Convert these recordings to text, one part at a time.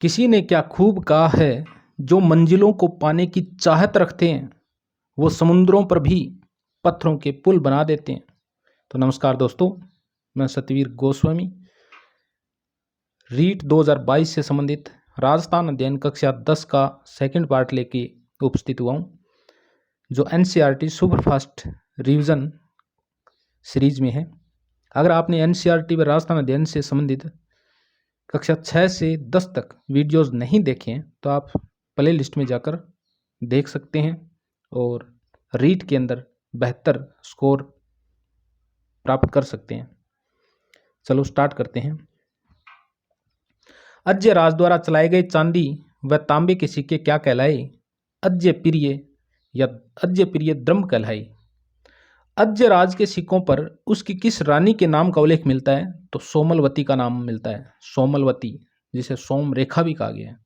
किसी ने क्या खूब कहा है, जो मंजिलों को पाने की चाहत रखते हैं वो समुद्रों पर भी पत्थरों के पुल बना देते हैं। तो नमस्कार दोस्तों, मैं सतवीर गोस्वामी रीट 2022 से संबंधित राजस्थान अध्ययन कक्षा 10 का सेकंड पार्ट लेके उपस्थित हुआ हूँ, जो एनसीईआरटी सुपरफास्ट रिवीजन सीरीज में है। अगर आपने एनसीईआरटी व राजस्थान अध्ययन से संबंधित कक्षा 6 से 10 तक वीडियोस नहीं देखे हैं तो आप प्ले लिस्ट में जाकर देख सकते हैं और रीट के अंदर बेहतर स्कोर प्राप्त कर सकते हैं। चलो स्टार्ट करते हैं। अज्य राज द्वारा चलाए गए चांदी व तांबे के सिक्के क्या कहलाए? अज्य प्रिय या अज्य प्रिय द्रम कहलाए। अज्य राज के सिक्कों पर उसकी किस रानी के नाम का उल्लेख मिलता है? तो सोमलवती का नाम मिलता है। सोमलवती, जिसे सोम रेखा भी कहा गया है।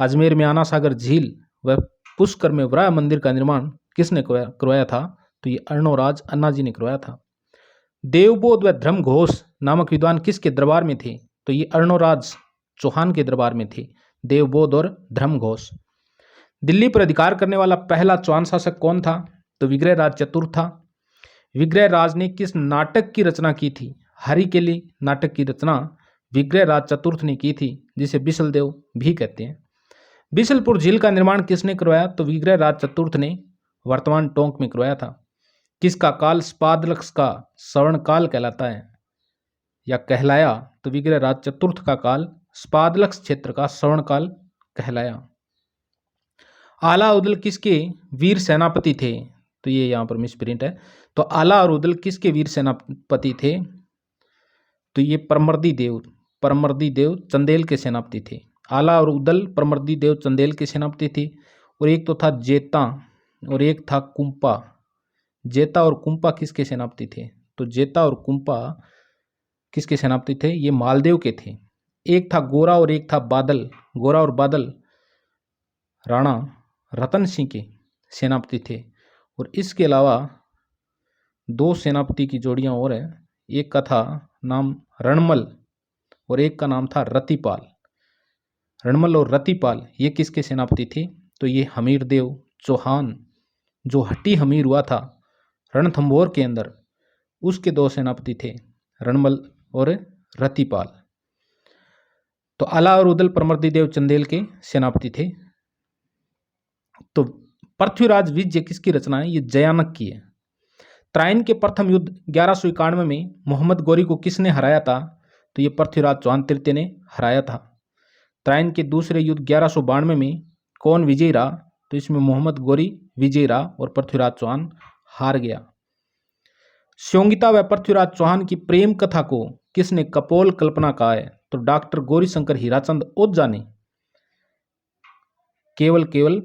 अजमेर में आना सागर झील व पुष्कर में वराह मंदिर का निर्माण किसने करवाया था? तो ये अर्णोराज अन्ना जी ने करवाया था। देवबोध व धर्म घोष नामक विद्वान किसके दरबार में थे? तो ये अर्णोराज चौहान के दरबार में थे, देवबोध और धर्म घोष। दिल्ली पर अधिकार करने वाला पहला चौहान शासक कौन था? तो विग्रहराज चतुर्थ था। विग्रहराज ने किस नाटक की रचना की थी? हरिकेली नाटक की रचना विग्रहराज चतुर्थ ने की थी, जिसे बिसलदेव भी कहते हैं। बिसलपुर झील का निर्माण किसने करवाया? तो विग्रहराज चतुर्थ ने वर्तमान टोंक में करवाया था। किसका काल स्पादलक्ष का स्वर्ण काल कहलाता है या कहलाया? तो विग्रहराज चतुर्थ का काल स्पादलक्ष क्षेत्र का स्वर्ण काल कहलाया। आला-उदल किसके वीर सेनापति थे? तो ये यहाँ पर मिसप्रिंट है। तो आला और उदल किसके वीर सेनापति थे? तो ये परमर्दी देव चंदेल के सेनापति थे। आला और उदल परमर्दी देव चंदेल के सेनापति थे। और एक तो था जेता और एक था कुंपा। जेता और कुंपा किसके सेनापति थे? तो जेता और कुंपा किसके सेनापति थे? ये मालदेव के थे। एक था गोरा और एक था बादल। गोरा और बादल राणा रतन सिंह के सेनापति थे। और इसके अलावा दो सेनापति की जोड़ियां और है। एक का था नाम रणमल और एक का नाम था रतिपाल। रणमल और रतिपाल ये किसके सेनापति थे? तो ये हमीरदेव चौहान, जो हट्टी हमीर हुआ था रणथंभौर के अंदर, उसके दो सेनापति थे, रणमल और रतिपाल। तो आला और उदल परमर्दी देव चंदेल के सेनापति थे। तो पृथ्वीराज विजय किसकी रचना है? ये जयानक की है। त्राइन के प्रथम युद्ध 1191 में मोहम्मद गौरी को किसने हराया था? तो ये पृथ्वीराज चौहान तृतीय ने हराया था। त्राइन के दूसरे युद्ध 1192 में कौन विजयी रहा? तो इसमें मोहम्मद गौरी विजयी रहा और पृथ्वीराज चौहान हार गया। स्योंगिता व पृथ्वीराज चौहान की प्रेम कथा को किसने कपोल कल्पना कहा है? तो डॉक्टर गौरी शंकर हीराचंद ओझा ने केवल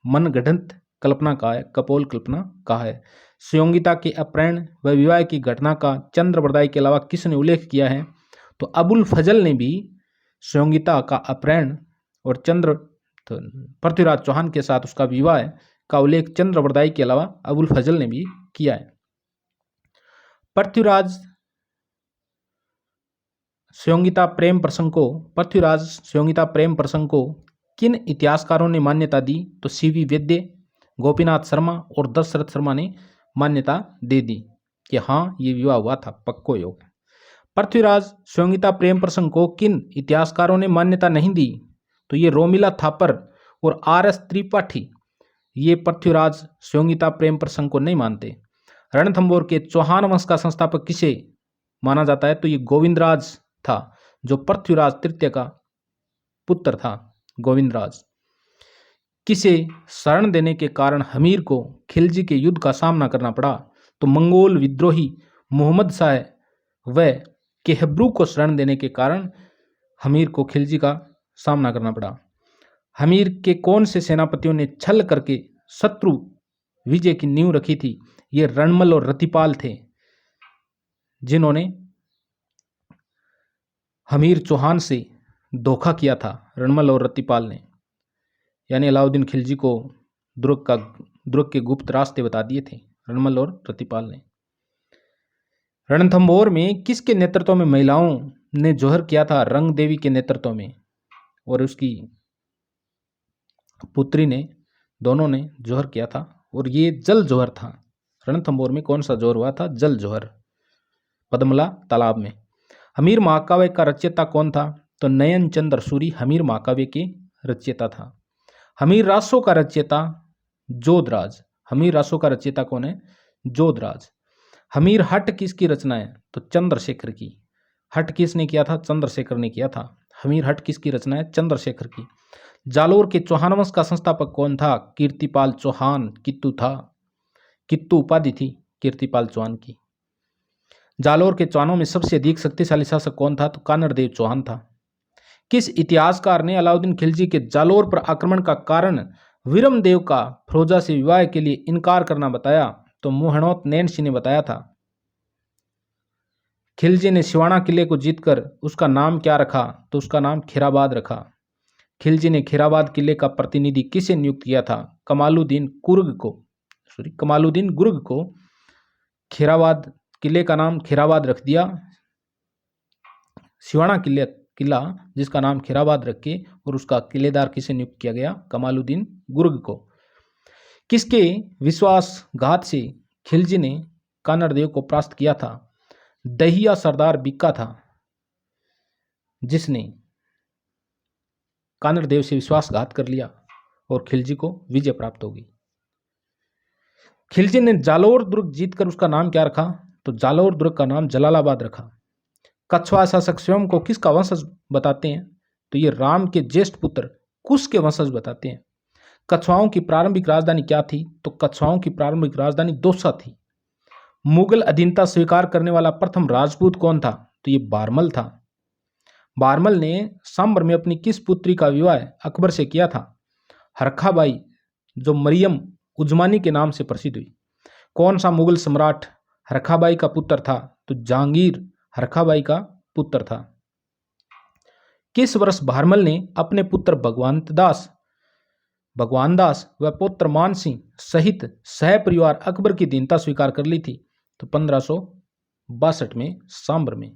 मनगढ़ंत कल्पना कहा है, कपोल कल्पना कहा है। स्योंगिता के अपहरण व विवाह की घटना का चंद्रबरदाई के अलावा किसने उल्लेख किया है? तो अबुल फजल ने भी स्योंगिता का अपहरण और पृथ्वीराज चौहान के साथ उसका विवाह का उल्लेख चंद्रबरदाई के अलावा अबुल फजल ने भी किया है। पृथ्वीराज स्योंगिता प्रेम प्रसंग को किन इतिहासकारों ने मान्यता दी? तो सीवी वैद्य, गोपीनाथ शर्मा और दशरथ शर्मा ने मान्यता दे दी कि हाँ ये विवाह हुआ था, पक्को योग है। पृथ्वीराज स्योंगिता प्रेम प्रसंग को किन इतिहासकारों ने मान्यता नहीं दी? तो ये रोमिला थापर और आर.एस. त्रिपाठी ये पृथ्वीराज स्योंगिता प्रेम प्रसंग को नहीं मानते। रणथंभौर के चौहान वंश का संस्थापक किसे माना जाता है? तो ये गोविंदराज था, जो पृथ्वीराज तृतीय का पुत्र था। गोविंदराज किसे शरण देने के कारण हमीर को खिलजी के युद्ध का सामना करना पड़ा? तो मंगोल विद्रोही मोहम्मद शाह व केहब्रू को शरण देने के कारण हमीर को खिलजी का सामना करना पड़ा। हमीर के कौन से सेनापतियों ने छल करके शत्रु विजय की नींव रखी थी? ये रणमल और रतिपाल थे, जिन्होंने हमीर चौहान से धोखा किया था। रणमल और रतिपाल ने, यानी अलाउद्दीन खिलजी को दुर्ग के गुप्त रास्ते बता दिए थे रणमल और रतिपाल ने। रणथंभौर में किसके नेतृत्व में महिलाओं ने जोहर किया था? रंग देवी के नेतृत्व में। और उसकी पुत्री ने, दोनों ने जौहर किया था, और ये जल जौहर था। रणथंभौर में कौन सा जौहर हुआ था? जल जौहर, पद्मला तालाब में। हमीर महाकाव्य का रचयिता कौन था? तो नयन चंद्र सूरी हमीर महाकाव्य के रचयिता था। हमीर रासों का रचयिता जोधराज। हमीर रासों का रचयिता कौन है? जोधराज। हमीर हट किसकी रचना है? तो चंद्रशेखर की। हट किसने किया था? चंद्रशेखर ने किया था। हमीर हट किसकी रचना है? चंद्रशेखर की। जालोर के चौहान वंश का संस्थापक कौन था? कीर्तिपाल चौहान कित्तू था। कित्तू उपाधि थी कीर्तिपाल चौहान की। जालोर के चौहानों में सबसे अधिक शक्तिशाली शासक कौन था? तो कानड़देव चौहान था। किस इतिहासकार ने अलाउद्दीन खिलजी के जालोर पर आक्रमण का कारण विरमदेव का फिरोजा से विवाह के लिए इनकार करना बताया? तो मोहनोत नैनसी ने बताया था। खिलजी ने सिवाना किले को जीतकर उसका नाम क्या रखा? तो उसका नाम खिराबाद रखा। खिलजी ने खिराबाद किले का प्रतिनिधि किसे नियुक्त किया था? कमालुद्दीन गुर्ग को खिराबाद किले का नाम खिराबाद रख दिया। सिवाना किला जिसका नाम खिराबाद रख के, और उसका किलेदार किसे नियुक्त किया गया? कमालुद्दीन गुर्ग को। किसके विश्वासघात से खिलजी ने कानड़देव को परास्त किया था? दहिया सरदार बीका था जिसने कानड़देव से विश्वासघात कर लिया और खिलजी को विजय प्राप्त होगी। खिलजी ने जालोर दुर्ग जीतकर उसका नाम क्या रखा? तो जालोर दुर्ग का नाम जलालाबाद रखा। कछवा शासक स्वयं को किसका वंशज बताते हैं? तो ये राम के ज्येष्ठ पुत्र कुश के वंशज बताते हैं। कछवाओं की प्रारंभिक राजधानी क्या थी? तो कछवाओं की प्रारंभिक राजधानी दौसा थी। मुगल अधीनता स्वीकार करने वाला प्रथम राजपूत कौन था? तो ये बारमल था। बारमल ने सांबर में अपनी किस पुत्री का विवाह अकबर से किया था? हरखाबाई, जो मरियम उजमानी के नाम से प्रसिद्ध हुई। कौन सा मुगल सम्राट हरखाबाई का पुत्र था? तो जहांगीर हरखाबाई का पुत्र था। किस वर्ष बारमल ने अपने पुत्र भगवान दास व पुत्र मान सिंह सहित सह परिवार अकबर की दीनता स्वीकार कर ली थी? तो 1562 में सांबर में।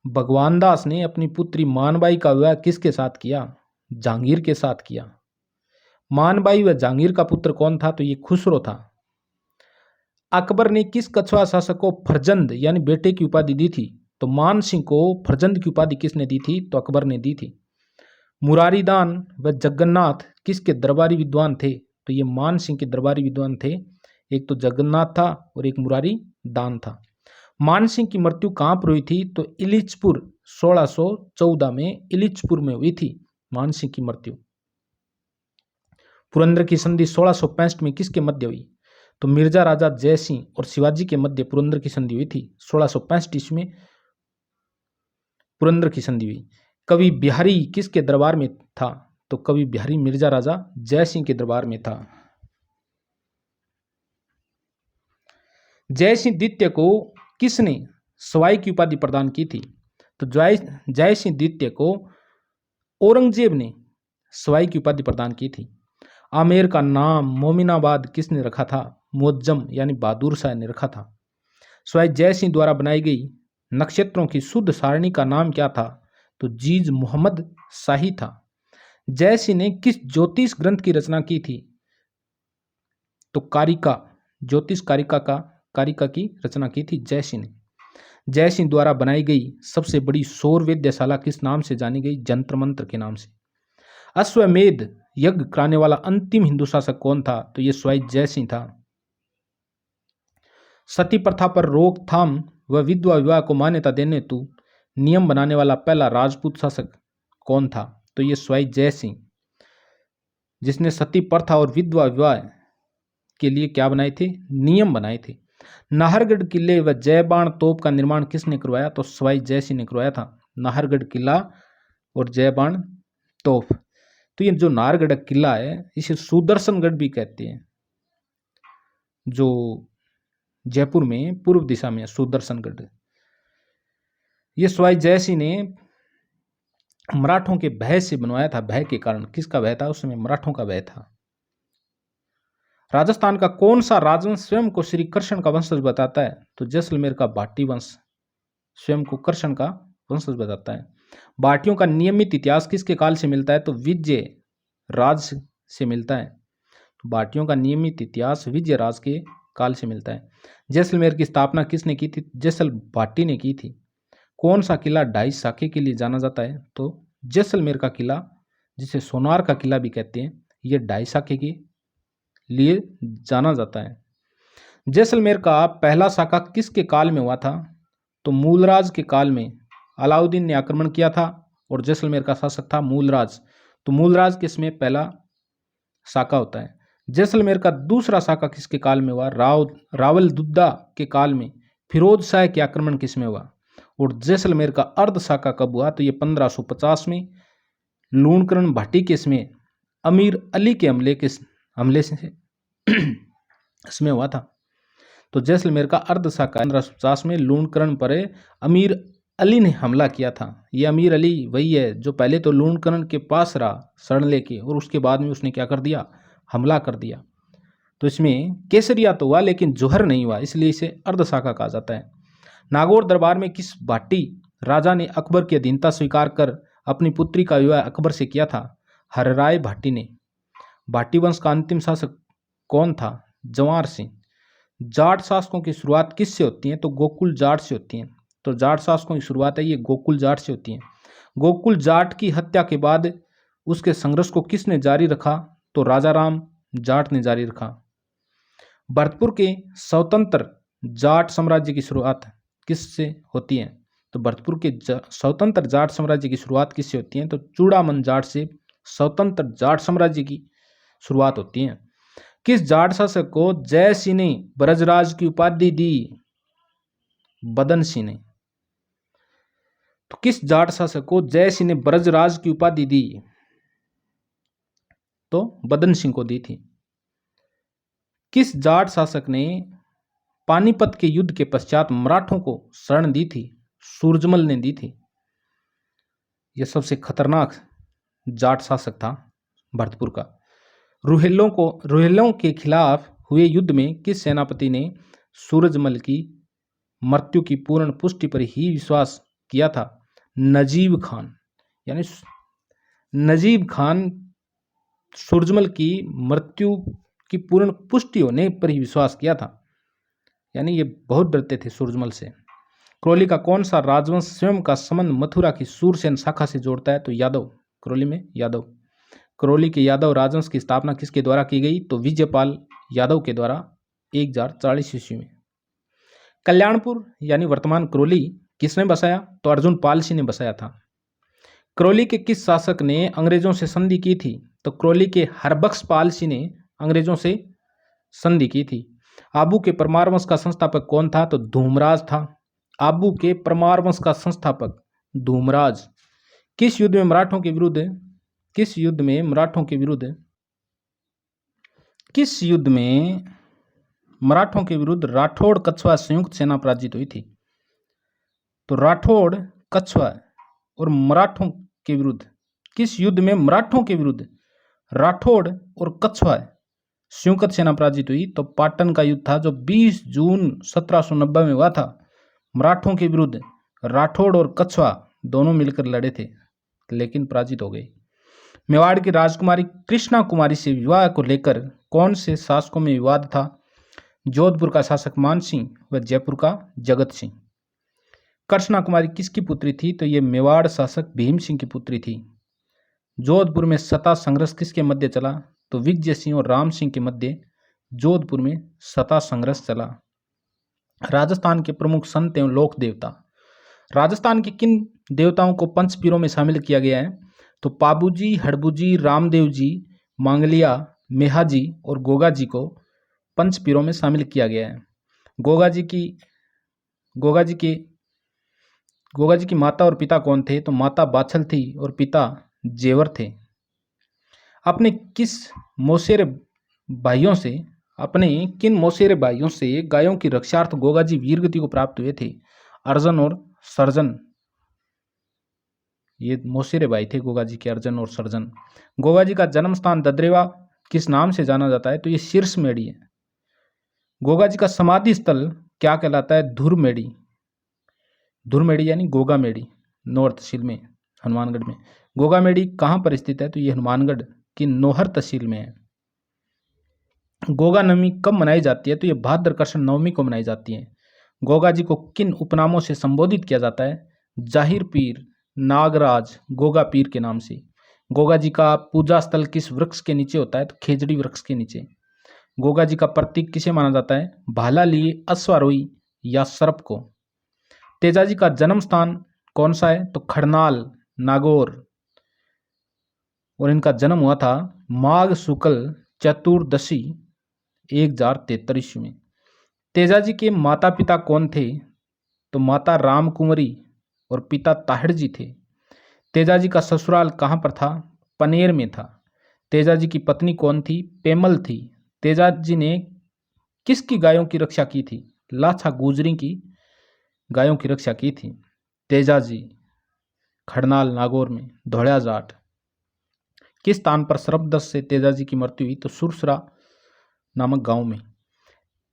भगवान दास ने अपनी पुत्री मानबाई का विवाह किसके साथ किया? जहांगीर के साथ किया। मानबाई व जहांगीर का पुत्र कौन था? तो ये खुसरो था। अकबर ने किस कछवा शासक को फरजंद यानी बेटे की उपाधि दी थी? तो मान सिंह को फरजंद की उपाधि किसने दी थी? तो अकबर ने दी थी। मुरारीदान व जगन्नाथ किसके दरबारी विद्वान थे? तो ये मान सिंह के दरबारी विद्वान थे। एक तो जगन्नाथ था और एक मुरारी दान था। मान सिंह की मृत्यु कहाँ पर हुई थी? तो इलिचपुर 1614 में इलिचपुर में हुई थी मान सिंह की मृत्यु। पुरंदर की संधि 1665 में किसके मध्य हुई? तो मिर्जा राजा जय सिंह और शिवाजी के मध्य पुरंदर की संधि हुई थी। 1665 ईस्वी में पुरंदर की संधि हुई। कवि बिहारी किसके दरबार में था? तो कवि बिहारी मिर्जा राजा जय सिंह के दरबार में था। जय सिंह द्वितीय को किसने सवाई की उपाधि प्रदान की थी? तो जय सिंह द्वितीय को औरंगजेब ने सवाई की उपाधि प्रदान की थी। आमेर का नाम मोमिनाबाद किसने रखा था? मुअज्जम यानी बहादुर शाह ने रखा था। सवाई जय सिंह द्वारा बनाई गई नक्षत्रों की शुद्ध सारणी का नाम क्या था? तो जीज मोहम्मद शाही था। जय सिंह ने किस ज्योतिष ग्रंथ की रचना की थी? तो कारिका, ज्योतिष कारिका की रचना की थी जय सिंह ने। जय सिंह द्वारा बनाई गई सबसे बड़ी सौर वेद्यशाला किस नाम से जानी गई? जंतर मंत्र के नाम से। अश्वमेध यज्ञ कराने वाला अंतिम हिंदू शासक कौन था? तो ये सवाई जय सिंह था। सती प्रथा पर रोकथाम व विधवा विवाह को मान्यता देने हेतु नियम बनाने वाला पहला राजपूत शासक कौन था? तो ये सवाई जय सिंह, जिसने सती प्रथा और विधवा विवाह के लिए क्या बनाए थे? नियम बनाए थे। नाहरगढ़ किले व जयबाण तोप का निर्माण किसने करवाया? तो सवाई जय सिंह ने करवाया था। नाहरगढ़ किला और जयबाण तोप। तो ये जो नाहरगढ़ किला है इसे सुदर्शनगढ़ भी कहते हैं, जो जयपुर में पूर्व दिशा में सुदर्शनगढ़। ये सवाई जय सिंह ने मराठों के भय से बनवाया था। भय के कारण, किसका भय था? उस समय मराठों का भय था। राजस्थान का कौन सा राजवंश स्वयं को श्री कृष्ण का वंशज बताता है? तो जैसलमेर का भाटी वंश स्वयं को कृष्ण का वंशज बताता है। भाटियों का नियमित इतिहास किसके काल से मिलता है? तो विजय राज से मिलता है। भाटियों का नियमित इतिहास विजय राज के काल से मिलता है। जैसलमेर की स्थापना किसने की थी? जैसल भाटी ने की थी। कौन सा किला ढाई शाखे के लिए जाना जाता है? तो जैसलमेर का किला, जिसे सोनार का किला भी कहते हैं, यह ढाई शाखे के लिए जाना जाता है। जैसलमेर का पहला शाखा किसके काल में हुआ था? तो मूलराज के काल में अलाउद्दीन ने आक्रमण किया था और जैसलमेर का शासक था मूलराज। तो मूलराज के इसमें पहला शाखा होता है। जैसलमेर का दूसरा शाखा किसके काल में हुआ? रावल दुद्दा के काल में। फिरोज शाह के आक्रमण किसमें हुआ? और जैसलमेर का अर्ध शाखा कब हुआ? तो ये 1550 में लूणकरण भाटी के इसमें अमीर अली के हमले से इसमें हुआ था। तो जैसलमेर का अर्ध शाखा 1550 में लूणकरण पर अमीर अली ने हमला किया था। ये अमीर अली वही है जो पहले तो लूणकरण के पास रहा शरण लेके, और उसके बाद में उसने क्या कर दिया? हमला कर दिया। तो इसमें केसरिया तो हुआ लेकिन जौहर नहीं हुआ, इसलिए इसे अर्ध शाखा कहा जाता है। नागौर दरबार में किस भाटी राजा ने अकबर की अधीनता स्वीकार कर अपनी पुत्री का विवाह अकबर से किया था? हरराय भाटी ने। भाटी वंश का अंतिम शासक कौन था? जवाहर सिंह। जाट शासकों की शुरुआत किससे होती है? तो गोकुल जाट से होती है। तो जाट शासकों की शुरुआत है ये गोकुल जाट से होती है। गोकुल जाट की हत्या के बाद उसके संघर्ष को किसने जारी रखा? तो राजा राम जाट ने जारी रखा। भरतपुर के स्वतंत्र जाट साम्राज्य की शुरुआत किससे होती है? तो भरतपुर के स्वतंत्र जाट साम्राज्य की शुरुआत किससे होती है? तो चूड़ामन जाट से स्वतंत्र जाट साम्राज्य की शुरुआत होती है। किस जाट शासक को जय सिंह ने ब्रजराज की उपाधि दी? बदन सिंह ने। तो किस जाट शासक को जय सिंह ने ब्रजराज की उपाधि दी? तो बदन सिंह को दी थी। किस जाट शासक ने पानीपत के युद्ध के पश्चात मराठों को शरण दी थी? सूरजमल ने दी थी। यह सबसे खतरनाक जाट शासक था भरतपुर का। रुहेलों के खिलाफ हुए युद्ध में किस सेनापति ने सूरजमल की मृत्यु की पूर्ण पुष्टि पर ही विश्वास किया था? नजीब खान। यानी नजीब खान सूरजमल की मृत्यु की पूर्ण पुष्टि होने पर ही विश्वास किया था। यानी ये बहुत डरते थे सूरजमल से। करौली का कौन सा राजवंश स्वयं का संबंध मथुरा की सूरसेन शाखा से जोड़ता है? तो यादव। करौली में यादव। करौली के यादव राजवंश की स्थापना किसके द्वारा की गई? तो विजयपाल यादव के द्वारा 1040 ईस्वी में। कल्याणपुर यानी वर्तमान करौली किसने बसाया? तो अर्जुन पाल सिंह ने बसाया था। करौली के किस शासक ने अंग्रेजों से संधि की थी? तो करौली के हरबख्श पाल सिंह ने अंग्रेजों से संधि की थी। आबू के परमार वंश का संस्थापक कौन था? तो धूमराज था। आबू के परमार वंश का संस्थापक धूमराज। किस युद्ध में मराठों के विरुद्ध राठौड़ कछवा संयुक्त सेना पराजित हुई थी? तो राठौड़ कछवा और मराठों के विरुद्ध किस युद्ध में मराठों के विरुद्ध राठौड़ और कछवा संयुक्त सेना पराजित हुई? तो पाटन का युद्ध था जो 20 जून 1790 में हुआ था। मराठों के विरुद्ध राठौड़ और कछवा दोनों मिलकर लड़े थे लेकिन पराजित हो गए। मेवाड़ की राजकुमारी कृष्णा कुमारी से विवाह को लेकर कौन से शासकों में विवाद था? जोधपुर का शासक मान सिंह व जयपुर का जगत सिंह। कृष्णा कुमारी किसकी पुत्री थी? तो ये मेवाड़ शासक भीम सिंह की पुत्री थी। जोधपुर में सत्ता संघर्ष किसके मध्य चला? तो विजय सिंह और राम सिंह के मध्य जोधपुर में सत्ता संघर्ष चला। राजस्थान के प्रमुख संत एवं लोक देवता। राजस्थान के किन देवताओं को पंचपीरों में शामिल किया गया है? तो पाबूजी, हड़बूजी, रामदेव जी, मांगलिया, मेहाजी और गोगा जी को पंचपीरों में शामिल किया गया है। गोगा जी की माता और पिता कौन थे? तो माता बाछल थी और पिता जेवर थे। अपने किन मौसेरे भाइयों से गायों की रक्षार्थ गोगा जी वीरगति को प्राप्त हुए थे? अर्जन और सर्जन। ये मौसेरे भाई थे गोगा जी के, अर्जन और सर्जन। गोगा जी का जन्म स्थान ददरेवा किस नाम से जाना जाता है? तो ये शीर्ष मेड़ी है। गोगा जी का समाधि स्थल क्या कहलाता है? धुरमेड़ी यानी गोगा मेड़ी, नॉर्थ सिल में। हनुमानगढ़ में। गोगामेड़ी कहाँ पर स्थित है? तो ये हनुमानगढ़ की नौहर तहसील में है। गोगा नवमी कब मनाई जाती है? तो ये भाद्र कृष्ण नवमी को मनाई जाती है। गोगा जी को किन उपनामों से संबोधित किया जाता है? जाहिर पीर, नागराज, गोगा पीर के नाम से। गोगा जी का पूजा स्थल किस वृक्ष के नीचे होता है? तो खेजड़ी वृक्ष के नीचे। गोगा जी का प्रतीक किसे माना जाता है? भाला लिए अश्वारोही या सर्प को। तेजा जी का जन्म स्थान कौन सा है? तो खड़नाल, नागौर। और इनका जन्म हुआ था माघ शुक्ल चतुर्दशी 1043 में। तेजा जी के माता पिता कौन थे? तो माता रामकुंवरी और पिता ताहिर जी थे। तेजा जी का ससुराल कहाँ पर था? पनेर में था। तेजा जी की पत्नी कौन थी? पेमल थी। तेजा जी ने किसकी गायों की रक्षा की थी? लाछा गुजरी की गायों की रक्षा की थी तेजा जी। खड़नाल, नागौर में। धौड़ा जाट किस स्थान पर सर्पदंश से तेजा जी की मृत्यु हुई? तो सुरसरा नामक गांव में।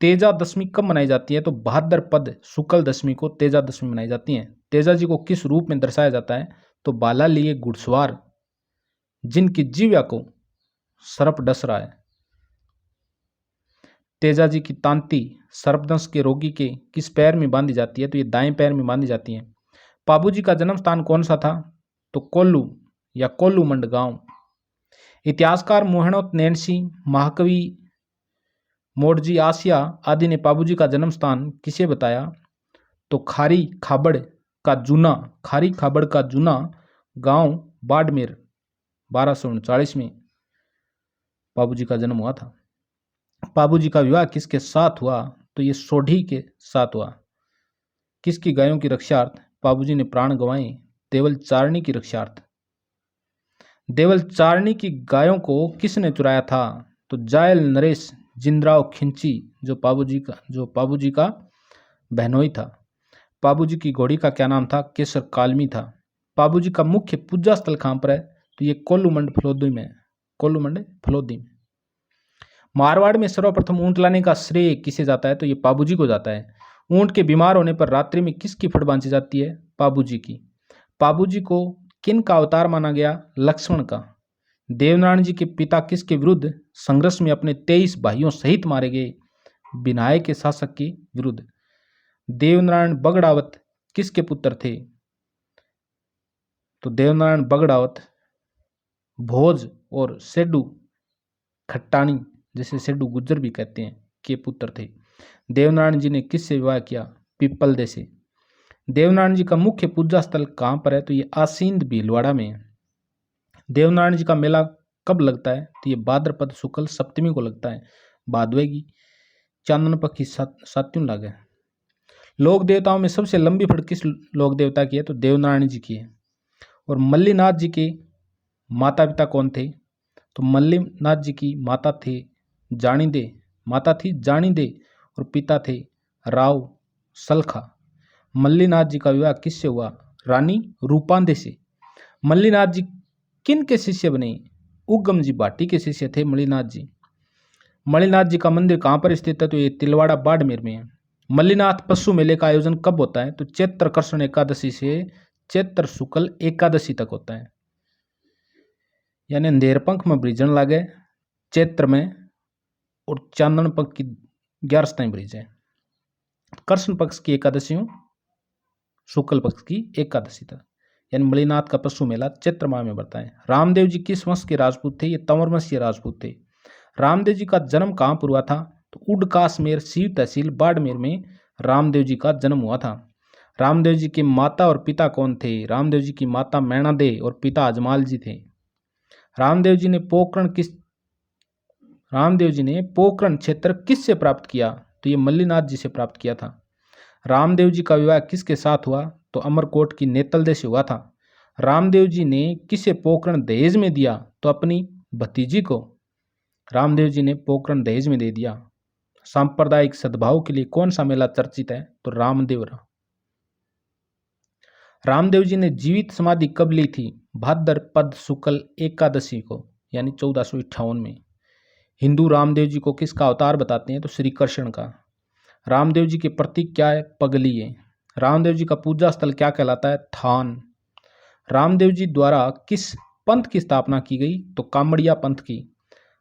तेजा दशमी कब मनाई जाती है? तो भाद्रपद शुक्ल दशमी को तेजा दशमी मनाई जाती है। तेजा जी को किस रूप में दर्शाया जाता है? तो बाला लिए घुड़सवार जिनकी जीव्या को सर्प डस रहा है। तेजा जी की तांती सर्पदंश के रोगी के किस पैर में बांधी जाती है? तो ये दाएं पैर में बांधी जाती है। पाबू जी का जन्म स्थान कौन सा था? तो कोल्लू या कोल्लूमंड गांव। इतिहासकार मोहनोत नैन्सी, महाकवि मोडजी आसिया आदि ने पाबूजी का जन्म स्थान किसे बताया? तो खारी खाबड़ का जूना गांव बाड़मेर 1239 में पाबूजी का जन्म हुआ था। पाबूजी का विवाह किसके साथ हुआ? तो ये सोढ़ी के साथ हुआ। किसकी गायों की रक्षार्थ पाबूजी ने प्राण गंवाए? देवल चारणी की रक्षार्थ। देवल चारणी की गायों को किसने चुराया था? तो जायल नरेश जिंदराव खिंची जो पाबूजी का बहनोई था। पाबूजी की घोड़ी का क्या नाम था? केसर कालमी था। पाबूजी का मुख्य पूजा स्थल कहाँ पर है? तो ये कोल्लूमंड फलोदी में। मारवाड़ में सर्वप्रथम ऊंट लाने का श्रेय किसे जाता है? तो ये पाबूजी को जाता है। ऊंट के बीमार होने पर रात्रि में किसकी फट बांधी जाती है? पाबूजी की। पाबूजी को किन का अवतार माना गया? लक्ष्मण का। देवनारायण जी के पिता किसके विरुद्ध संघर्ष में अपने 23 भाइयों सहित मारे गए? बिनाय के शासक के विरुद्ध। देवनारायण बगड़ावत किसके पुत्र थे? तो देवनारायण बगड़ावत भोज और सेडू खट्टानी, जिसे सेडू गुज्जर भी कहते हैं, के पुत्र थे। देवनारायण जी ने किससे विवाह किया? पिप्पलदे से। देवनारायण जी का मुख्य पूजा स्थल कहाँ पर है? तो ये आसींद भीलवाड़ा में है। देवनारायण जी का मेला कब लगता है? तो ये भाद्रपद शुक्ल सप्तमी को लगता है। भादवे की चांदन पक्ष की सात्युन लागे। लोक देवताओं में सबसे लंबी फड़ किस लोक देवता की है? तो देवनारायण जी की है। और मल्लीनाथ जी के माता पिता कौन थे? तो मल्लीनाथ जी की माता थी जानी दे और पिता थे राव सलखा। मल्लीनाथ जी का विवाह किससे हुआ? रानी रूपांदे से। मल्लीनाथ जी किन के शिष्य बने? उगम जी भाटी के शिष्य थे मल्लीनाथ जी। मल्लीनाथ जी का मंदिर कहाँ पर स्थित है? तो ये तिलवाड़ा बाड़मेर में है। मल्लीनाथ पशु मेले का आयोजन कब होता है? तो चैत्र कृष्ण एकादशी से चैत्र शुक्ल एकादशी तक होता है। यानी अंधेर पंख में ब्रिजन लागे चैत्र में और चांदन पक्ष की 11 टाइम ब्रिज है। कृष्ण पक्ष की एकादशियों शुक्ल पक्ष की एकादशी तक। यानी मल्लीनाथ का पशु मेला चैत्र माह में बढ़ता है। रामदेव जी किस वंश के राजपूत थे? ये तंवर वंशीय राजपूत थे। रामदेव जी का जन्म कहाँ पर हुआ था? तो उडकासमेर सीव तहसील बाड़मेर में रामदेव जी का जन्म हुआ था। रामदेव जी की माता और पिता कौन थे? रामदेव जी की माता मैणा दे और पिता अजमाल जी थे। रामदेव जी ने पोकरण क्षेत्र किससे प्राप्त किया? तो ये मल्लीनाथ जी से प्राप्त किया था। रामदेव जी का विवाह किसके साथ हुआ? तो अमरकोट की नेतलदे से हुआ था। रामदेव जी ने किसे पोकरण दहेज में दिया? तो अपनी भतीजी को रामदेव जी ने पोकरण दहेज में दे दिया। सांप्रदायिक सद्भाव के लिए कौन सा मेला चर्चित है? तो रामदेवरा। रामदेव जी ने जीवित समाधि कब ली थी? भाद्रपद शुक्ल एकादशी को, यानी 1458 में। हिंदू रामदेव जी को किसका अवतार बताते हैं? तो श्री कृष्ण का। रामदेव जी के प्रतीक क्या है? पगली है। रामदेव जी का पूजा स्थल क्या कहलाता है? थान। रामदेव जी द्वारा किस पंथ की स्थापना की गई? तो कामड़िया पंथ की।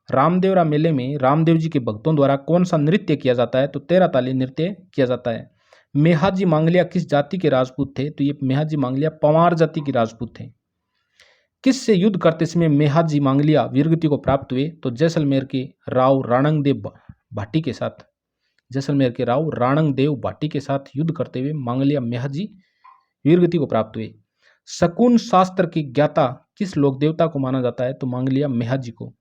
रामदेवरा मेले में रामदेव जी के भक्तों द्वारा कौन सा नृत्य किया जाता है? तो 13 ताली नृत्य किया जाता है। मेहाजी मांगलिया किस जाति के राजपूत थे? तो ये मेहाजी मांगलिया पवार जाति के राजपूत थे। किस से युद्ध करते समय मेहाजी मांगलिया वीरगति को प्राप्त हुए? तो जैसलमेर के राव राणंगदेव भाटी के साथ। जैसलमेर के राव राणंगदेव भाटी के साथ युद्ध करते हुए मांगलिया मेहाजी वीरगति को प्राप्त हुए। शकुन शास्त्र की ज्ञाता किस लोक देवता को माना जाता है? तो मांगलिया मेहाजी को।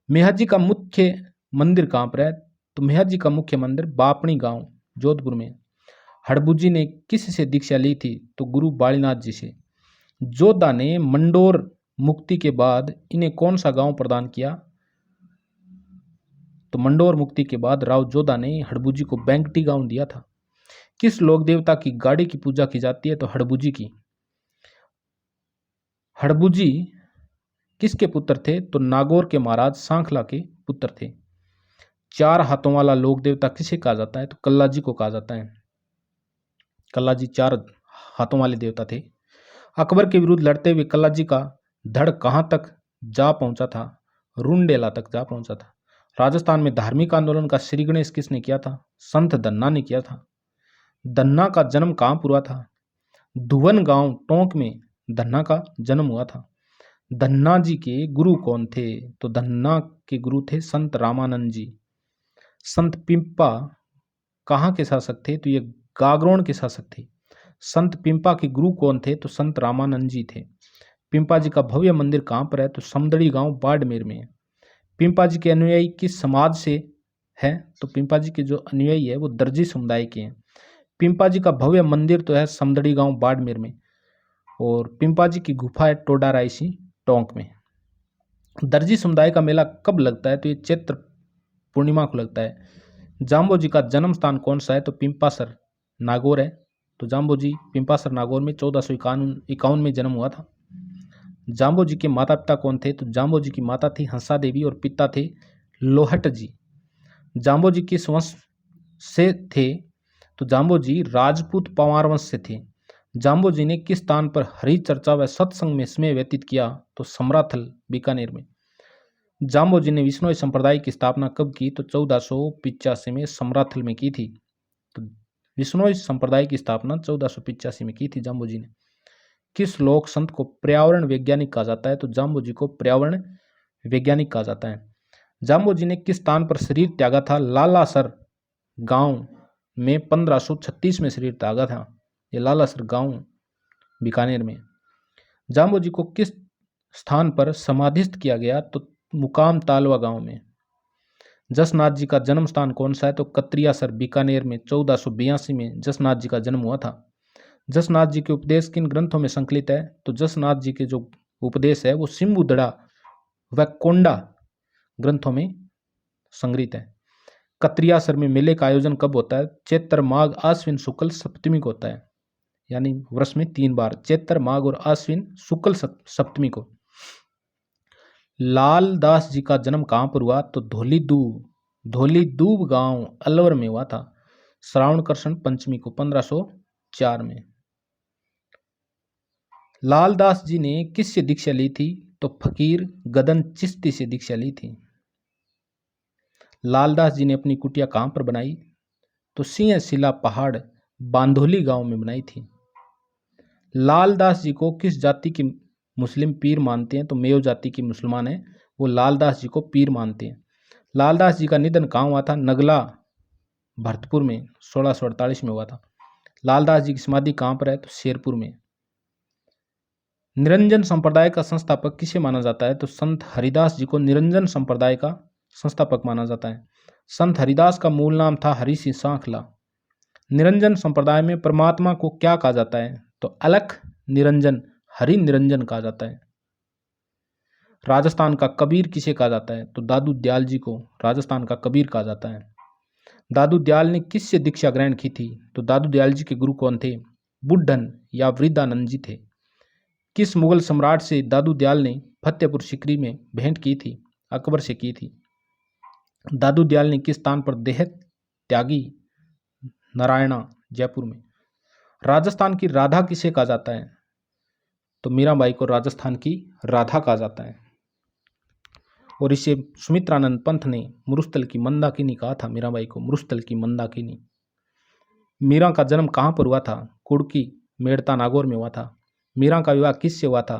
मेहाजी का मुख्य मंदिर कहाँ पर है? तो मेहाजी का मुख्य मंदिर बापणी गांव जोधपुर में। हड़बुजी ने किस से दीक्षा ली थी? तो गुरु बालीनाथ जी से। जोधा ने मंडोर मुक्ति के बाद इन्हें कौन सा गांव प्रदान किया? तो मंडोर मुक्ति के बाद राव जोधा ने हड़बुजी को बैंकटी गांव दिया था। किस लोक देवता की गाड़ी की पूजा की जाती है? तो हड़बुजी की। हड़बुजी किसके पुत्र थे? तो नागौर के महाराज सांखला के पुत्र थे। 4 हाथों वाला लोक देवता किसे कहा जाता है? तो कल्लाजी को कहा जाता है। कल्लाजी 4 हाथों वाले देवता थे। अकबर के विरुद्ध लड़ते हुए कल्लाजी का धड़ कहां तक जा पहुंचा था? रुंडेला तक जा पहुंचा था। राजस्थान में धार्मिक आंदोलन का श्री गणेश किसने किया था? संत धन्ना ने किया था। धन्ना का जन्म कहां पर हुआ था? धुवन गांव टोंक में धन्ना का जन्म हुआ था। धन्ना जी के गुरु कौन थे? तो धन्ना के गुरु थे संत रामानंद जी। संत पिंपा कहाँ के शासक थे? तो ये गागरोन के शासक थे। संत पिंपा के गुरु कौन थे? तो संत रामानंद जी थे। पिंपा जी का भव्य मंदिर कहाँ पर है? तो समदड़ी गांव बाड़मेर में है। पिंपा जी के अनुयायी किस समाज से है? तो पिंपा जी के जो अनुयायी है वो दर्जी समुदाय के हैं। पिंपा जी का भव्य मंदिर तो है समदड़ी गांव बाड़मेर में, और पिंपा जी की गुफा है टोडा रायसी टोंक में। दर्जी समुदाय का मेला कब लगता है? तो ये चैत्र पूर्णिमा को लगता है। जाम्बो जी का जन्म स्थान कौन सा है? तो पिंपासर नागौर है। तो जाम्बो जी पिंपासर नागौर में 1451 में जन्म हुआ था। जाम्बो जी के माता पिता कौन थे? तो जाम्बो जी की माता थी हंसा देवी और पिता थे लोहट जी। जाम्बो जी किस वंश से थे? तो जाम्बो जी राजपूत पवार वंश से थे। जाम्बो जी ने किस स्थान पर हरि चर्चा व सत्संग में समय व्यतीत किया? तो समराथल बीकानेर में। जाम्बो जी ने विश्नोई संप्रदाय की स्थापना कब की? तो 1485 में समराथल में की थी। तो विश्नोई संप्रदाय की स्थापना 1485 में की थी जाम्बो जी ने। किस लोक संत को पर्यावरण वैज्ञानिक कहा जाता है? तो जाम्बो जी को पर्यावरण वैज्ञानिक कहा जाता है। जाम्बो जी ने किस स्थान पर शरीर त्यागा था? लालासर गांव में 1536 में शरीर त्यागा था। ये लालासर गांव बीकानेर में। जाम्बो जी को किस स्थान पर समाधिस्थ किया गया? तो मुकाम तालवा गांव में। जसनाथ जी का जन्म स्थान कौन सा है? तो कत्रियासर बीकानेर में 1482 में जसनाथ जी का जन्म हुआ था। जसनाथ जी के उपदेश किन ग्रंथों में संकलित है? तो जसनाथ जी के जो उपदेश है वो सिम्बुदड़ा व कोंडा ग्रंथों में संग्रहित है। कत्रियासर में मेले का आयोजन कब होता है? चैत्र माघ आश्विन शुक्ल सप्तमी को होता है, यानी वर्ष में 3 बार, चैत्र माघ और आश्विन शुक्ल सप्तमी को। लाल दास जी का जन्म कहाँ पर हुआ? तो धौली दूब गांव अलवर में हुआ था। श्रावण कृष्ण पंचमी को 1504 में। लालदास जी ने किससे दीक्षा ली थी? तो फकीर गदन चिश्ती से दीक्षा ली थी। लालदास जी ने अपनी कुटिया कहाँ पर बनाई? तो सिंहशिला पहाड़ बांधोली गांव में बनाई थी। लालदास जी को किस जाति के मुस्लिम पीर मानते हैं? तो मेयो जाति के मुसलमान हैं, वो लालदास जी को पीर मानते हैं। लालदास जी का निधन कहाँ हुआ था? नगला भरतपुर में 1648 में हुआ था। लालदास जी की समाधि कहाँ पर है? तो शेरपुर में। निरंजन संप्रदाय का संस्थापक किसे माना जाता है? तो संत हरिदास जी को निरंजन संप्रदाय का संस्थापक माना जाता है। संत हरिदास का मूल नाम था हरि सिंह सांखला। निरंजन संप्रदाय में परमात्मा को क्या कहा जाता है? तो अलख निरंजन, हरि निरंजन कहा जाता है। राजस्थान का कबीर किसे कहा जाता है? तो दादू दयाल जी को राजस्थान का कबीर कहा जाता है। दादू दयाल ने किससे दीक्षा ग्रहण की थी? तो दादू दयाल जी के गुरु कौन थे? बुद्धन या वृद्धानंद जी थे। किस मुगल सम्राट से दादू दयाल ने फतेहपुर सीकरी में भेंट की थी? अकबर से की थी। दादू दयाल ने किस स्थान पर देह त्यागी? नारायणा जयपुर में। राजस्थान की राधा किसे कहा जाता है? तो मीराबाई को राजस्थान की राधा कहा जाता है। और इसे सुमित्रानंद पंत ने मरुस्थल की मंदाकिनी कहा था। मीराबाई को मरुस्थल की मंदाकिनी। मीरा का जन्म कहाँ पर हुआ था? कुड़की मेड़ता नागौर में हुआ था। मीरा का विवाह किससे हुआ था?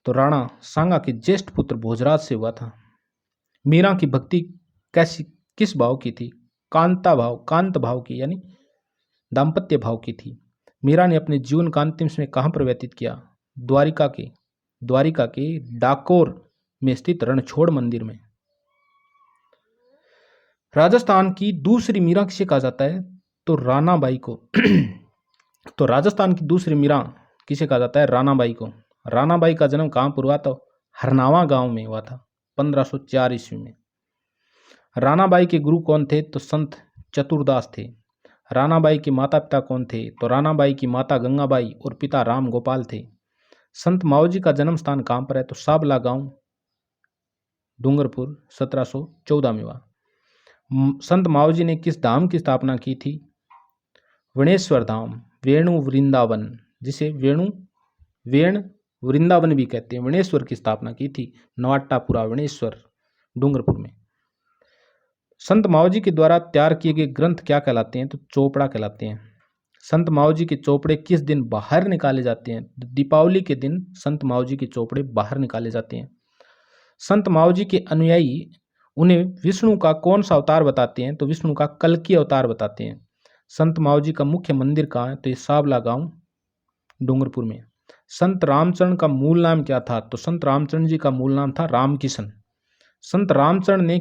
तो राणा सांगा के ज्येष्ठ पुत्र भोजराज से हुआ था। मीरा की भक्ति कैसी किस भाव की थी? कांत भाव की, यानी दाम्पत्य भाव की थी। मीरा ने अपने जीवन का अंतिम समय कहाँ पर व्यतीत किया? द्वारिका के डाकोर में स्थित रणछोड़ मंदिर में। राजस्थान की दूसरी मीरा किसे कहा जाता है? तो रानाबाई को। तो राजस्थान की दूसरी मीरा किसे कहा जाता है? रानाबाई को। रानाबाई का जन्म कहाँ पर हुआ? तो हरनावा गांव में हुआ था 1504 ईस्वी में। रानाबाई के गुरु कौन थे? तो संत चतुरदास थे। रानाबाई के माता पिता कौन थे? तो रानाबाई की माता गंगाबाई और पिता राम गोपाल थे। संत मावजी का जन्म स्थान कहाँ पर है? तो साबला गांव डूंगरपुर 1714 में हुआ। संत मावजी ने किस धाम की स्थापना की थी? वणेश्वर धाम, वेणु वृंदावन, जिसे वेण वृंदावन भी कहते हैं, वणेश्वर की स्थापना की थी। नवाटापुरा वणेश्वर डूंगरपुर में। संत मावजी के द्वारा तैयार किए गए ग्रंथ क्या कहलाते हैं? तो चोपड़ा कहलाते हैं। संत मावजी के चोपड़े किस दिन बाहर निकाले जाते हैं? दीपावली के दिन संत मावजी के चोपड़े बाहर निकाले जाते हैं। संत मावजी के अनुयायी उन्हें विष्णु का कौन सा अवतार बताते हैं? तो विष्णु का कल्कि अवतार बताते हैं। संत मावजी का मुख्य मंदिर कहाँ है? तो ये साबला गांव डूंगरपुर में। संत रामचरण का मूल नाम क्या था? तो संत रामचरण जी का मूल नाम था रामकिशन। संत रामचरण ने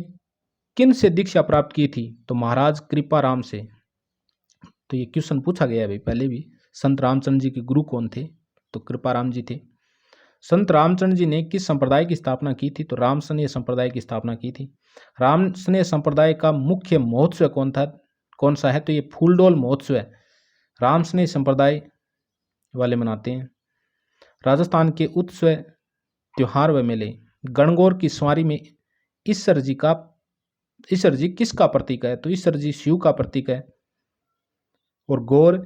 किन से दीक्षा प्राप्त की थी? तो महाराज कृपाराम से। तो ये क्वेश्चन पूछा गया है भाई पहले भी। संत रामचंद्र जी के गुरु कौन थे? तो कृपाराम जी थे। संत रामचंद्र जी ने किस संप्रदाय की स्थापना की थी? तो रामसनेय संप्रदाय की स्थापना की थी। रामसनेय संप्रदाय का मुख्य महोत्सव कौन सा है? तो ये फूलडोल महोत्सव है, रामसनेय संप्रदाय वाले मनाते हैं। राजस्थान के उत्सव, त्योहार व मेले। गणगौर की सवारी में ईश्वर जी किसका प्रतीक है? तो ईश्वर जी शिव का प्रतीक है। और गौर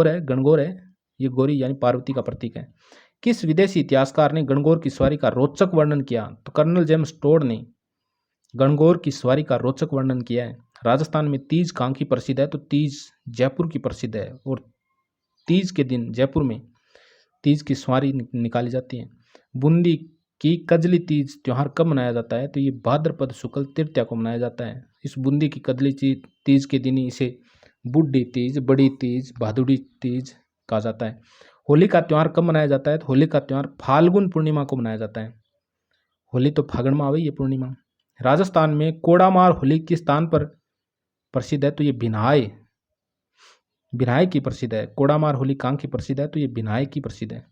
है, गणगौर है, ये गौरी यानी पार्वती का प्रतीक है। किस विदेशी इतिहासकार ने गणगौर की सवारी का रोचक वर्णन किया? तो कर्नल जेम्स टोड ने गणगौर की सवारी का रोचक वर्णन किया है। राजस्थान में तीज कहाँ की प्रसिद्ध है? तो तीज जयपुर की प्रसिद्ध है। और तीज के दिन जयपुर में तीज की सवारी निकाली जाती है। बूंदी की कजली तीज त्योहार कब मनाया जाता है? तो ये भाद्रपद शुक्ल तृतीया को मनाया जाता है। इस बूंदी की कजली तीज के दिन ही इसे बुढ़ी तीज, बड़ी तीज, भादुड़ी तीज कहा जाता है। होली का त्यौहार कब मनाया जाता है? तो होली का त्यौहार फाल्गुन पूर्णिमा को मनाया जाता है। होली तो फागण में आवे, ये पूर्णिमा। राजस्थान में कोड़ामार होली किस स्थान पर प्रसिद्ध है? तो ये भिनाय की प्रसिद्ध है। कोड़ामार होली कहाँ की प्रसिद्ध है? तो ये भिनाय की प्रसिद्ध है।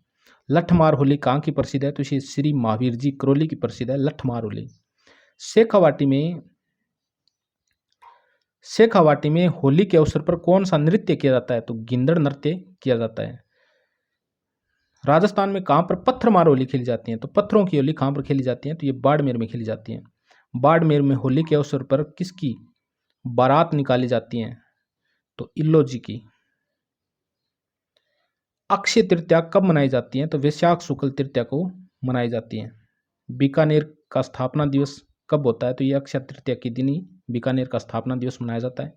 लठमार होली कहाँ की प्रसिद्ध है? तो ये श्री महावीर जी करौली की प्रसिद्ध है लठमार होली। शेखावाटी में होली के अवसर पर कौन सा नृत्य किया जाता है? तो गिंदड़ नृत्य किया जाता है। राजस्थान में कहाँ पर पत्थरमार होली खेली जाती है? तो पत्थरों की होली कहाँ पर खेली जाती है? तो ये बाड़मेर में खेली जाती है। बाड़मेर में होली के अवसर पर किसकी बारात निकाली जाती है? तो इल्लो जी की। अक्षय तृतीया कब मनाई जाती है? तो वैशाख शुक्ल तृतीया को मनाई जाती है। बीकानेर का स्थापना दिवस कब होता है? तो ये अक्षय तृतीया के दिन ही बीकानेर का स्थापना दिवस मनाया जाता है।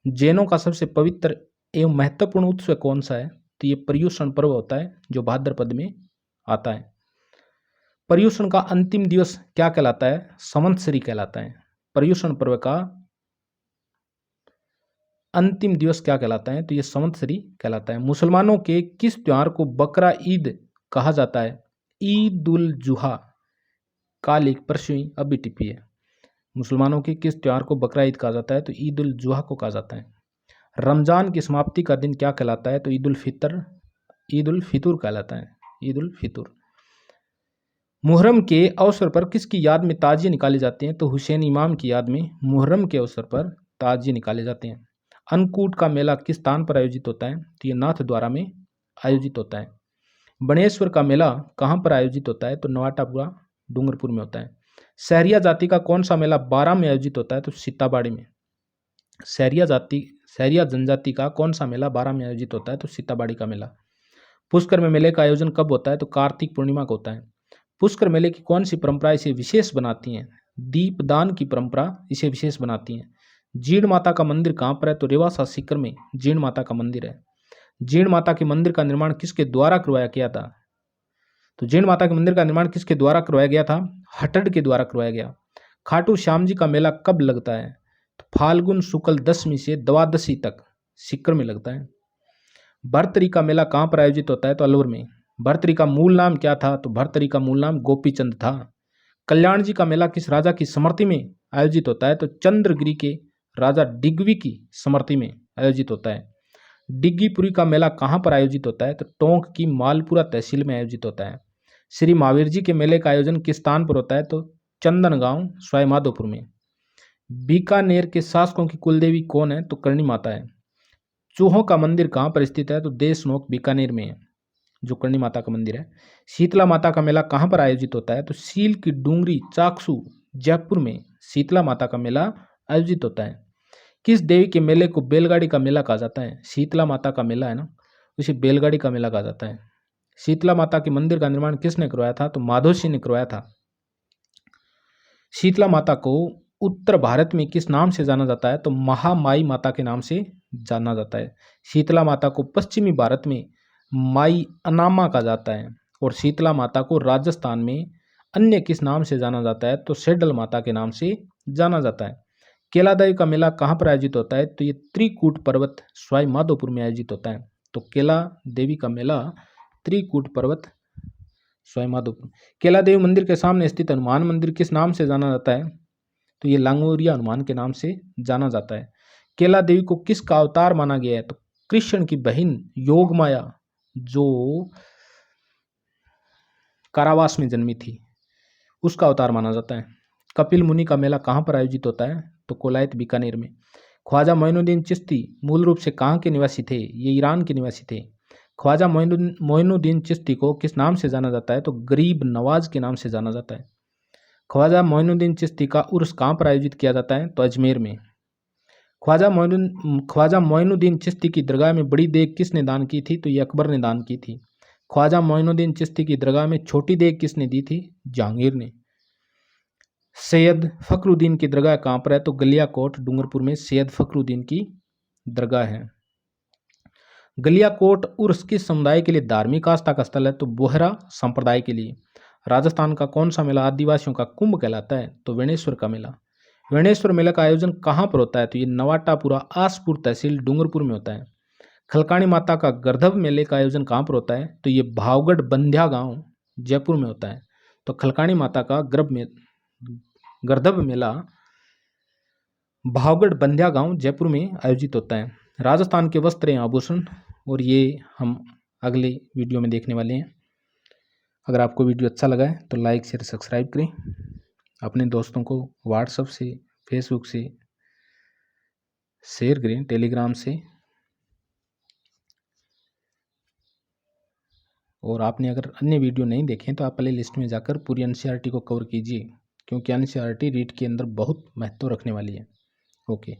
जैनों का सबसे पवित्र एवं महत्वपूर्ण उत्सव कौन सा है? तो ये पर्युषण पर्व होता है जो भाद्रपद में आता है। पर्युषण का अंतिम दिवस क्या कहलाता है? संवत्सरी कहलाता है। पर्युषण पर्व का अंतिम दिवस क्या कहलाता है? तो ये संवत्सरी कहलाता है। मुसलमानों के किस त्योहार को बकरा ईद कहा जाता है? ईद उल जुहा। काल एक परसों अभी टिपी है। मुसलमानों के किस त्योहार को बकरा ईद कहा जाता है? तो ईद उल जुहा को कहा जाता है। रमजान की समाप्ति का दिन क्या कहलाता है? तो ईद उल फितर कहलाता है। ईद उल फितर। मुहर्रम के अवसर पर किसकी याद में ताजिए निकाले जाते हैं? तो हुसैन इमाम की याद में मुहर्रम के अवसर पर ताजिए निकाले जाते हैं। अन्नकूट का मेला किस स्थान पर आयोजित होता है? तो ये नाथद्वारा में आयोजित होता है। बनेश्वर का मेला कहाँ पर आयोजित होता है? तो नवाटापुरा डूंगरपुर में होता है। सहरिया जाति का कौन सा मेला बारां में आयोजित होता है? तो सीताबाड़ी में। सहरिया जनजाति का कौन सा मेला बारां में आयोजित होता है? तो सीताबाड़ी का मेला। पुष्कर में मेले का आयोजन कब होता है? तो कार्तिक पूर्णिमा को होता है। पुष्कर मेले की कौन सी परंपरा इसे विशेष बनाती है? दीपदान की परंपरा इसे विशेष बनाती है। जीण माता का मंदिर कहाँ पर है? तो रेवासा सीकर में जीण माता का मंदिर है। जीण माता के मंदिर का निर्माण किसके द्वारा करवाया गया था? तो जीण माता के मंदिर का निर्माण किसके द्वारा करवाया गया था? हटड़ के द्वारा करवाया गया। खाटू श्याम जी का मेला कब लगता है? तो फाल्गुन शुक्ल दशमी से द्वादशी तक सीकर में लगता है। भर्तरी का मेला कहाँ पर आयोजित होता है? तो अलवर में। भर्तरी का मूल नाम क्या था? तो भर्तरी का मूल नाम गोपीचंद था। कल्याण जी का मेला किस राजा की स्मृति में आयोजित होता है? तो चंद्रगिरी के राजा डिग्वी की स्मृति में आयोजित होता है। डिग्गीपुरी का मेला कहाँ पर आयोजित होता है? तो टोंक की मालपुरा तहसील में आयोजित होता है। श्री महावीर जी के मेले का आयोजन किस स्थान पर होता है? तो चंदनगांव सवाईमाधोपुर में। बीकानेर के शासकों की कुलदेवी कौन है? तो करणी माता है। चूहों का मंदिर कहाँ पर स्थित है? तो देशनोक बीकानेर में है, जो करणी माता का मंदिर है। शीतला माता का मेला कहाँ पर आयोजित होता है? तो सील की डूंगरी चाकसू जयपुर में शीतला माता का मेला आयोजित होता है। किस देवी के मेले को बैलगाड़ी का मेला कहा जाता है? शीतला माता का मेला है ना, उसे बैलगाड़ी का मेला कहा जाता है। शीतला माता के मंदिर का निर्माण किसने करवाया था? तो माधव सिंह ने करवाया था। शीतला माता को उत्तर भारत में किस नाम से जाना जाता है? तो महामाई माता के नाम से जाना जाता है। शीतला माता को पश्चिमी भारत में माई अनामा कहा जाता है और शीतला माता को राजस्थान में अन्य किस नाम से जाना जाता है? तो सेडल माता के नाम से जाना जाता है। केलादेवी का मेला कहाँ पर आयोजित होता है? तो ये त्रिकूट पर्वत सवाईमाधोपुर में आयोजित होता है। तो केला देवी का मेला त्रिकूट पर्वत सवाईमाधोपुर। केला देवी मंदिर के सामने स्थित हनुमान मंदिर किस नाम से जाना जाता है? तो ये लांगोरिया हनुमान के नाम से जाना जाता है। केला देवी को किसका अवतार माना गया है? तो कृष्ण की बहन योगमाया, जो कारावास में जन्मी थी, उसका अवतार माना जाता है। कपिल मुनि का मेला कहाँ पर आयोजित होता है? तो कोलायत बीकानेर में। ख्वाजा मोइनुद्दीन चिश्ती मूल रूप से कहाँ के निवासी थे? ये ईरान के निवासी थे। ख्वाजा मोइनुद्दीन चिश्ती को किस नाम से जाना जाता है? तो गरीब नवाज के नाम से जाना जाता है। ख्वाजा मोइनुद्दीन चिश्ती का उर्स कहाँ पर आयोजित किया जाता है? तो अजमेर में। ख्वाजा मोइनुद्दीन चिश्ती की दरगाह में बड़ी देग किसने दान की थी? तो ये अकबर ने दान की थी। ख्वाजा मोइनुद्दीन चिश्ती की दरगाह में छोटी देग किसने दी थी? जहांगीर ने। सैयद फखरुद्दीन की दरगाह कहाँ पर है? तो गलियाकोट डूंगरपुर में सैयद फखरुद्दीन की दरगाह है। गलियाकोट उर्स किस समुदाय के लिए धार्मिक आस्था का स्थल है? तो बोहरा संप्रदाय के लिए। राजस्थान का कौन सा मेला आदिवासियों का कुंभ कहलाता है? तो वेणेश्वर का मेला। वेणेश्वर मेला का आयोजन कहाँ पर होता है? तो ये नवाटापुरा आसपुर तहसील डूंगरपुर में होता है। खलकाणी माता का गर्धव मेले का आयोजन कहाँ पर होता है? तो ये भावगढ़ बंध्या गांव जयपुर में होता है। तो खलकाणी माता का गर्धव मेला भावगढ़ बंध्या गांव जयपुर में आयोजित होता है। राजस्थान के वस्त्र एवं आभूषण, और ये हम अगले वीडियो में देखने वाले हैं। अगर आपको वीडियो अच्छा लगा है तो लाइक शेयर सब्सक्राइब करें। अपने दोस्तों को व्हाट्सएप से, फेसबुक से शेयर करें, टेलीग्राम से। और आपने अगर अन्य वीडियो नहीं देखे तो आप प्ले लिस्ट में जाकर पूरी एनसीईआरटी को कवर कीजिए, क्योंकि एनसीईआरटी रीट के अंदर बहुत महत्व रखने वाली है। ओके।